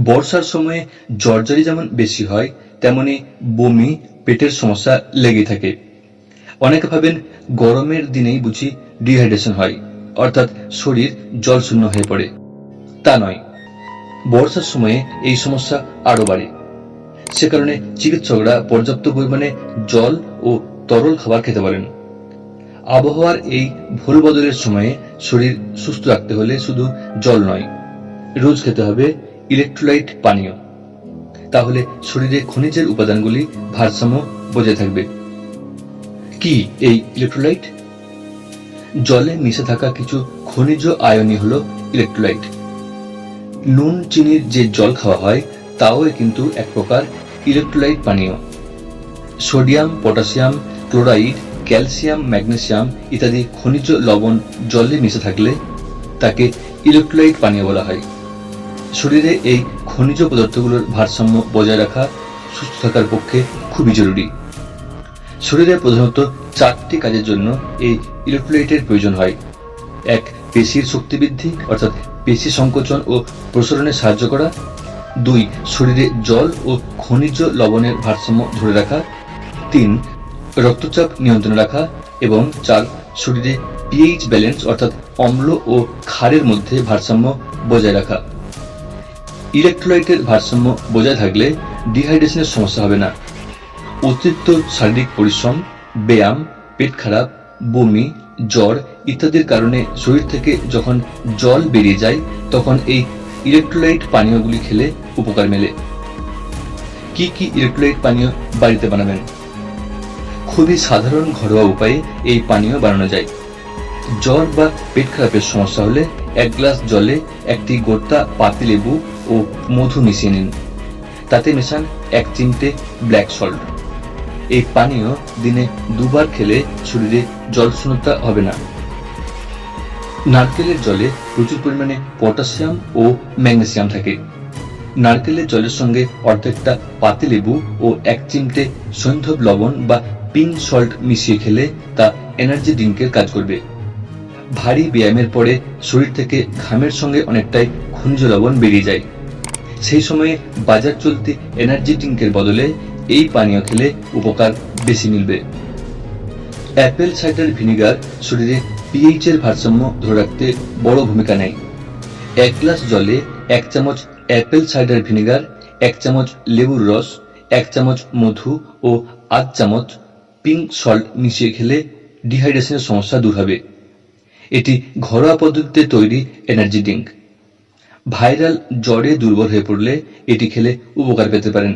বর্ষার সময়ে জ্বরজ্বারি যেমন বেশি হয়, তেমনি বমি, পেটের সমস্যা লেগেই থাকে। অনেকে ভাবেন গরমের দিনেই বুঝি ডিহাইড্রেশন হয়, অর্থাৎ শরীর জলশূন্য হয়ে পড়ে। তা নয়, বর্ষার সময়ে এই সমস্যা আরো বাড়ে। সে কারণে চিকিৎসকরা পর্যাপ্ত পরিমাণে জল ও তরল খাবার খেতে বলেন। আবহাওয়ার এই ভুল বদলের সময়ে শরীর সুস্থ রাখতে হলে শুধু জল নয়, রোজ খেতে হবে ইলেকট্রোলাইট পানীয়। তাহলে শরীরে খনিজের উপাদানগুলি ভারসাম্য বজায় থাকবে। কি এই ইলেকট্রোলাইট? জলে মিশে থাকা কিছু খনিজ আয়নই হলো ইলেকট্রোলাইট। নুন চিনির যে জল খাওয়া হয় তাও কিন্তু এক প্রকার ইলেকট্রোলাইট পানীয়। Sodium, potassium, chloride, calcium, magnesium ইত্যাদি খনিজ লবণ জলে মিশে থাকলে তাকে ইলেকট্রোলাইট পানীয় বলা হয়। শরীরে এই খনিজ পদার্থগুলোর ভারসাম্য বজায় রাখা সুস্থ থাকার পক্ষে খুবই জরুরি। শরীরে প্রধানত 4টি কাজের জন্য এই ইলেকট্রোলাইটের প্রয়োজন হয়। 1. পেশির শক্তি বৃদ্ধি, অর্থাৎ পেশি সংকোচন ও প্রসারণে সাহায্য করা। 2. শরীরে জল ও খনিজ লবণের ভারসাম্য ধরে রাখা। 3. রক্তচাপ নিয়ন্ত্রণে রাখা। এবং 4. শরীরে পিএইচ ব্যালেন্স, অর্থাৎ অম্ল ও ক্ষারের মধ্যে ভারসাম্য বজায় রাখা। ইলেকট্রোলাইটের ভারসাম্য বজায় থাকলে ডিহাইড্রেশনের সমস্যা হবে না। অতিরিক্ত শারীরিক পরিশ্রম, ব্যায়াম, পেট খারাপ, বমি, জ্বর ইত্যাদির কারণে শরীর থেকে যখন জল বেরিয়ে যায়, তখন এই ইলেকট্রোলাইট পানীয়গুলি খেলে উপকার মেলে। কি কি ইলেকট্রোলাইট পানীয় বাড়িতে বানাবেন? খুবই সাধারণ ঘরোয়া উপায়ে এই পানীয় বানানো যায়। জ্বর বা পেট খারাপের সমস্যা হলে 1 গ্লাস জলে একটি গোটা পাতিলেবু ও মধু মিশিয়ে নিন। তাতে মেশান 1 চিমটে ব্ল্যাক সল্ট। এই পানীয় দিনে 2 বার খেলে শরীরে জলশূন্যতা হবে না। নারকেলের জলে প্রচুর পরিমাণে পটাশিয়াম ও ম্যাগনেসিয়াম থাকে। নারকেলের জলের সঙ্গে অর্ধেকটা পাতিলেবু ও 1 চিমটে সৈন্ধব লবণ বা পিঙ্ক সল্ট মিশিয়ে খেলে তা এনার্জি ড্রিঙ্কের কাজ করবে। ভারী ব্যায়ামের পরে শরীর থেকে ঘামের সঙ্গে অনেকটাই খনিজ লবণ বেরিয়ে যায়। সেই সময়ে বাজার চলতি এনার্জি ড্রিঙ্কের বদলে এই পানীয় খেলে উপকার বেশি মিলবে। অ্যাপেল সাইডার ভিনিগার শরীরে পিএইচ এর ভারসাম্য ধরে রাখতে বড় ভূমিকা নেয়। 1 গ্লাস জলে 1 চামচ অ্যাপেল সাইডার ভিনিগার, 1 চামচ লেবুর রস, 1 চামচ মধু ও 8 চামচ পিঙ্ক সল্ট মিশিয়ে খেলে ডিহাইড্রেশনের সমস্যা দূর হবে। এটি ঘরোয়া পদ্ধতিতে তৈরি এনার্জি ড্রিঙ্ক। ভাইরাল জ্বরে দুর্বল হয়ে পড়লে এটি খেলে উপকার পেতে পারেন।